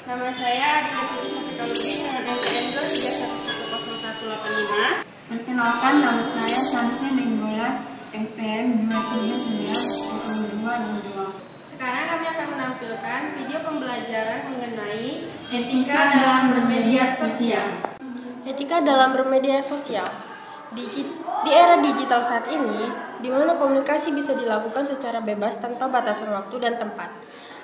Nama saya Aditya Putri Psikologi dengan NPM 231100185. Perkenalkan, nama saya Santi Minggola, NPM 2390262. Sekarang kami akan menampilkan video pembelajaran mengenai Etika dalam bermedia sosial. Etika dalam bermedia sosial. Di era digital saat ini, di mana komunikasi bisa dilakukan secara bebas tanpa batasan waktu dan tempat,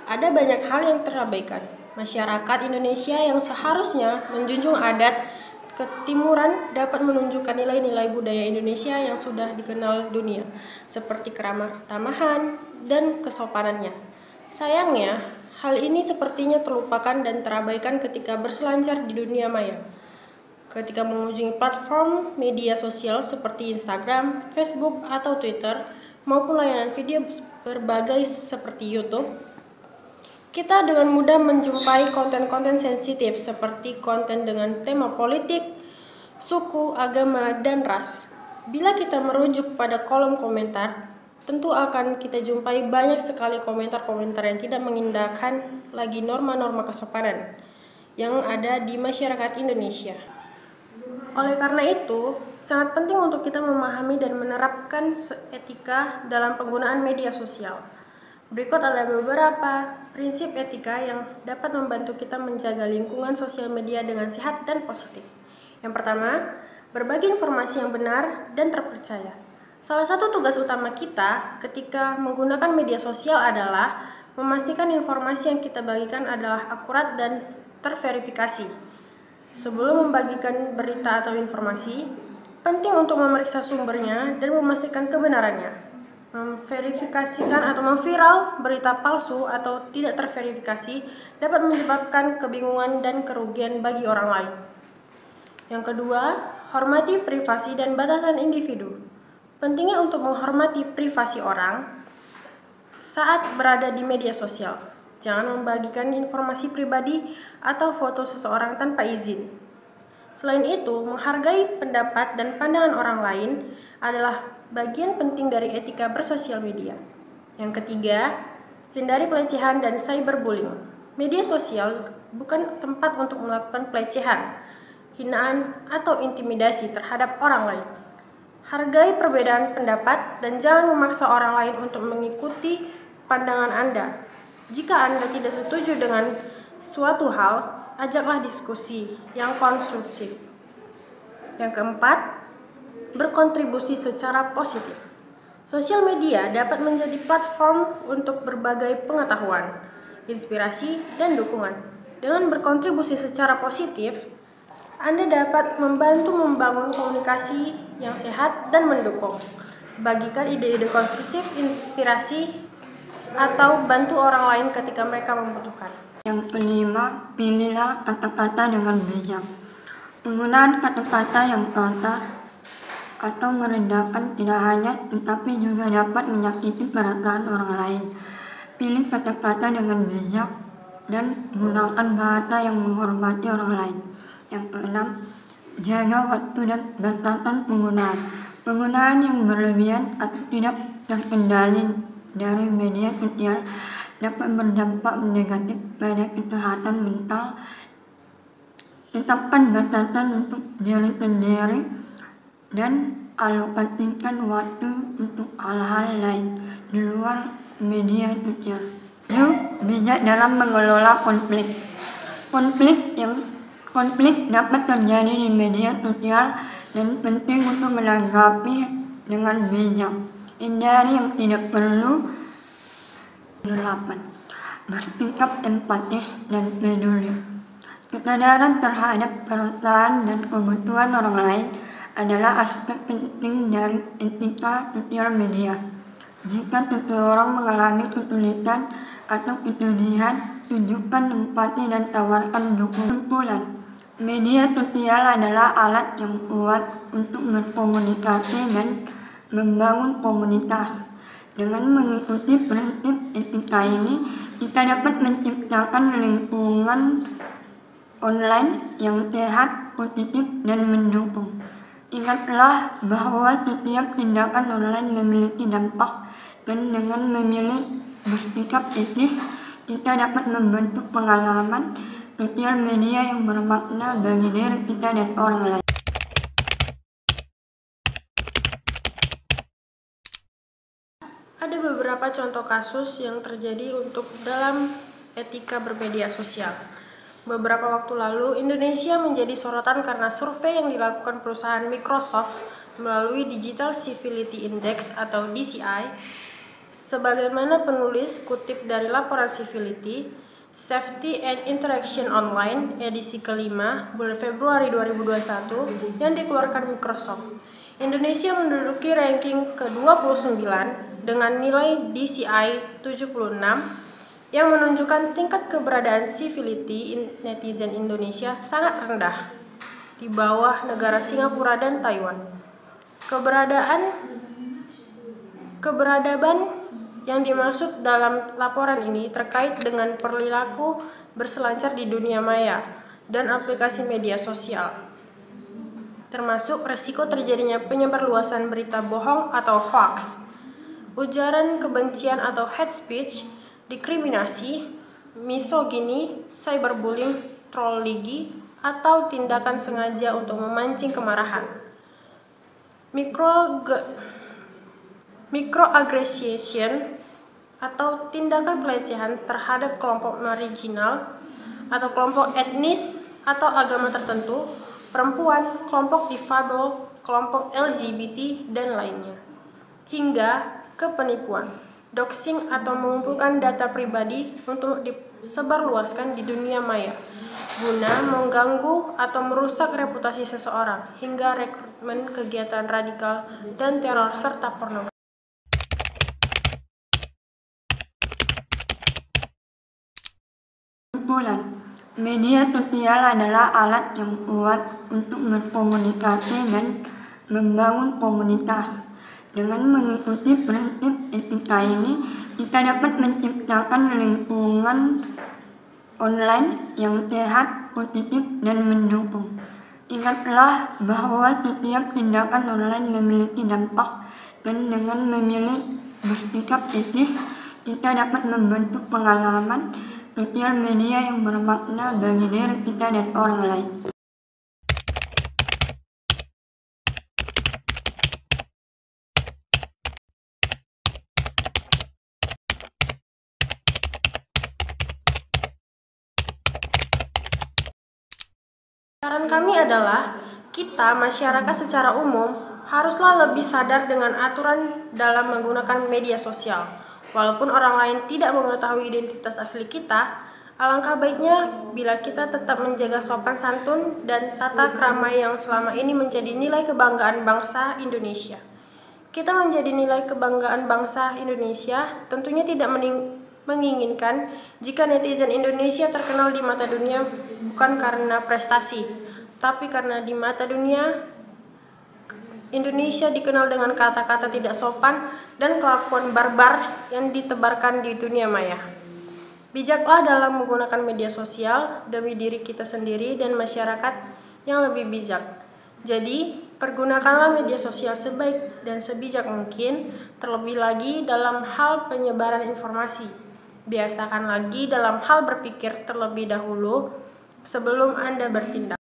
ada banyak hal yang terabaikan. Masyarakat Indonesia yang seharusnya menjunjung adat ketimuran dapat menunjukkan nilai-nilai budaya Indonesia yang sudah dikenal dunia, seperti keramah tamahan dan kesopanannya. Sayangnya, hal ini sepertinya terlupakan dan terabaikan ketika berselancar di dunia maya. Ketika mengunjungi platform media sosial seperti Instagram, Facebook, atau Twitter, maupun layanan video berbagai seperti YouTube, kita dengan mudah menjumpai konten-konten sensitif seperti konten dengan tema politik, suku, agama, dan ras. Bila kita merujuk pada kolom komentar, tentu akan kita jumpai banyak sekali komentar-komentar yang tidak mengindahkan lagi norma-norma kesopanan yang ada di masyarakat Indonesia. Oleh karena itu, sangat penting untuk kita memahami dan menerapkan etika dalam penggunaan media sosial. Berikut adalah beberapa prinsip etika yang dapat membantu kita menjaga lingkungan sosial media dengan sehat dan positif. Yang pertama, berbagi informasi yang benar dan terpercaya. Salah satu tugas utama kita ketika menggunakan media sosial adalah memastikan informasi yang kita bagikan adalah akurat dan terverifikasi. Sebelum membagikan berita atau informasi, penting untuk memeriksa sumbernya dan memastikan kebenarannya. Memverifikasikan atau memviral berita palsu atau tidak terverifikasi dapat menyebabkan kebingungan dan kerugian bagi orang lain. Yang kedua, hormati privasi dan batasan individu. Pentingnya untuk menghormati privasi orang saat berada di media sosial. Jangan membagikan informasi pribadi atau foto seseorang tanpa izin. Selain itu, menghargai pendapat dan pandangan orang lain adalah bagian penting dari etika bersosial media. Yang ketiga, hindari pelecehan dan cyberbullying. Media sosial bukan tempat untuk melakukan pelecehan, hinaan, atau intimidasi terhadap orang lain. Hargai perbedaan pendapat dan jangan memaksa orang lain untuk mengikuti pandangan Anda. Jika Anda tidak setuju dengan suatu hal, ajaklah diskusi yang konstruktif. Yang keempat, berkontribusi secara positif. Sosial media dapat menjadi platform untuk berbagai pengetahuan, inspirasi, dan dukungan. Dengan berkontribusi secara positif, Anda dapat membantu membangun komunikasi yang sehat dan mendukung. Bagikan ide-ide konstruktif, inspirasi, atau bantu orang lain ketika mereka membutuhkan. Yang kelima, pilihlah kata-kata dengan bijak. Penggunaan kata-kata yang kasar atau merendahkan tidak hanya tetapi juga dapat menyakiti perasaan orang lain. Pilih kata-kata dengan bijak dan gunakan bahasa yang menghormati orang lain. Yang keenam, jaga waktu dan batasan penggunaan. Penggunaan yang berlebihan atau tidak terkendali dari media sosial dapat berdampak negatif pada kesehatan mental. Tetapkan batasan untuk diri sendiri dan alokasikan waktu untuk hal-hal lain di luar media sosial. Bijak dalam mengelola konflik. Konflik dapat terjadi di media sosial dan penting untuk menanggapi dengan bijak. Hindari yang tidak perlu. 8. Bersikap empatis dan peduli. Kesadaran terhadap perasaan dan kebutuhan orang lain adalah aspek penting dari etika sosial media. Jika seseorang mengalami kesulitan atau kesedihan, tunjukkan empati dan tawarkan dukungan. Media sosial adalah alat yang kuat untuk berkomunikasi dan membangun komunitas. Dengan mengikuti prinsip etika ini, kita dapat menciptakan lingkungan online yang sehat, positif, dan mendukung. Ingatlah bahwa setiap tindakan online memiliki dampak, dan dengan memilih bersikap etis, kita dapat membentuk pengalaman sosial media yang bermakna bagi diri kita dan orang lain. Ada beberapa contoh kasus yang terjadi untuk dalam etika bermedia sosial. Beberapa waktu lalu, Indonesia menjadi sorotan karena survei yang dilakukan perusahaan Microsoft melalui Digital Civility Index atau DCI. Sebagaimana penulis kutip dari laporan Civility, Safety and Interaction Online edisi kelima bulan Februari 2021 yang dikeluarkan Microsoft. Indonesia menduduki ranking ke-29 dengan nilai DCI 76 yang menunjukkan tingkat keberadaan civility netizen Indonesia sangat rendah, di bawah negara Singapura dan Taiwan. Keberadaban yang dimaksud dalam laporan ini terkait dengan perilaku berselancar di dunia maya dan aplikasi media sosial, termasuk resiko terjadinya penyebarluasan berita bohong atau hoax, ujaran kebencian atau hate speech, diskriminasi, misogini, cyberbullying, trolling, atau tindakan sengaja untuk memancing kemarahan. Microaggression atau tindakan pelecehan terhadap kelompok marginal atau kelompok etnis atau agama tertentu, perempuan, kelompok difabel, kelompok LGBT, dan lainnya. Hingga ke penipuan, doxing atau mengumpulkan data pribadi untuk disebarluaskan di dunia maya guna mengganggu atau merusak reputasi seseorang, hingga rekrutmen kegiatan radikal dan teror serta pornografi. Media sosial adalah alat yang kuat untuk berkomunikasi dan membangun komunitas. Dengan mengikuti prinsip etika ini, kita dapat menciptakan lingkungan online yang sehat, positif, dan mendukung. Ingatlah bahwa setiap tindakan online memiliki dampak, dan dengan memilih bersikap etis, kita dapat membentuk pengalaman sosial media yang bermakna bagi diri kita dan orang lain. Saran kami adalah, kita masyarakat secara umum haruslah lebih sadar dengan aturan dalam menggunakan media sosial. Walaupun orang lain tidak mengetahui identitas asli kita, alangkah baiknya bila kita tetap menjaga sopan santun dan tata krama yang selama ini menjadi nilai kebanggaan bangsa Indonesia. Kita menjadi nilai kebanggaan bangsa Indonesia tentunya tidak menginginkan jika netizen Indonesia terkenal di mata dunia bukan karena prestasi, tapi karena di mata dunia Indonesia dikenal dengan kata-kata tidak sopan dan kelakuan barbar yang ditebarkan di dunia maya. Bijaklah dalam menggunakan media sosial demi diri kita sendiri dan masyarakat yang lebih bijak. Jadi, pergunakanlah media sosial sebaik dan sebijak mungkin, terlebih lagi dalam hal penyebaran informasi. Biasakan lagi dalam hal berpikir terlebih dahulu sebelum Anda bertindak.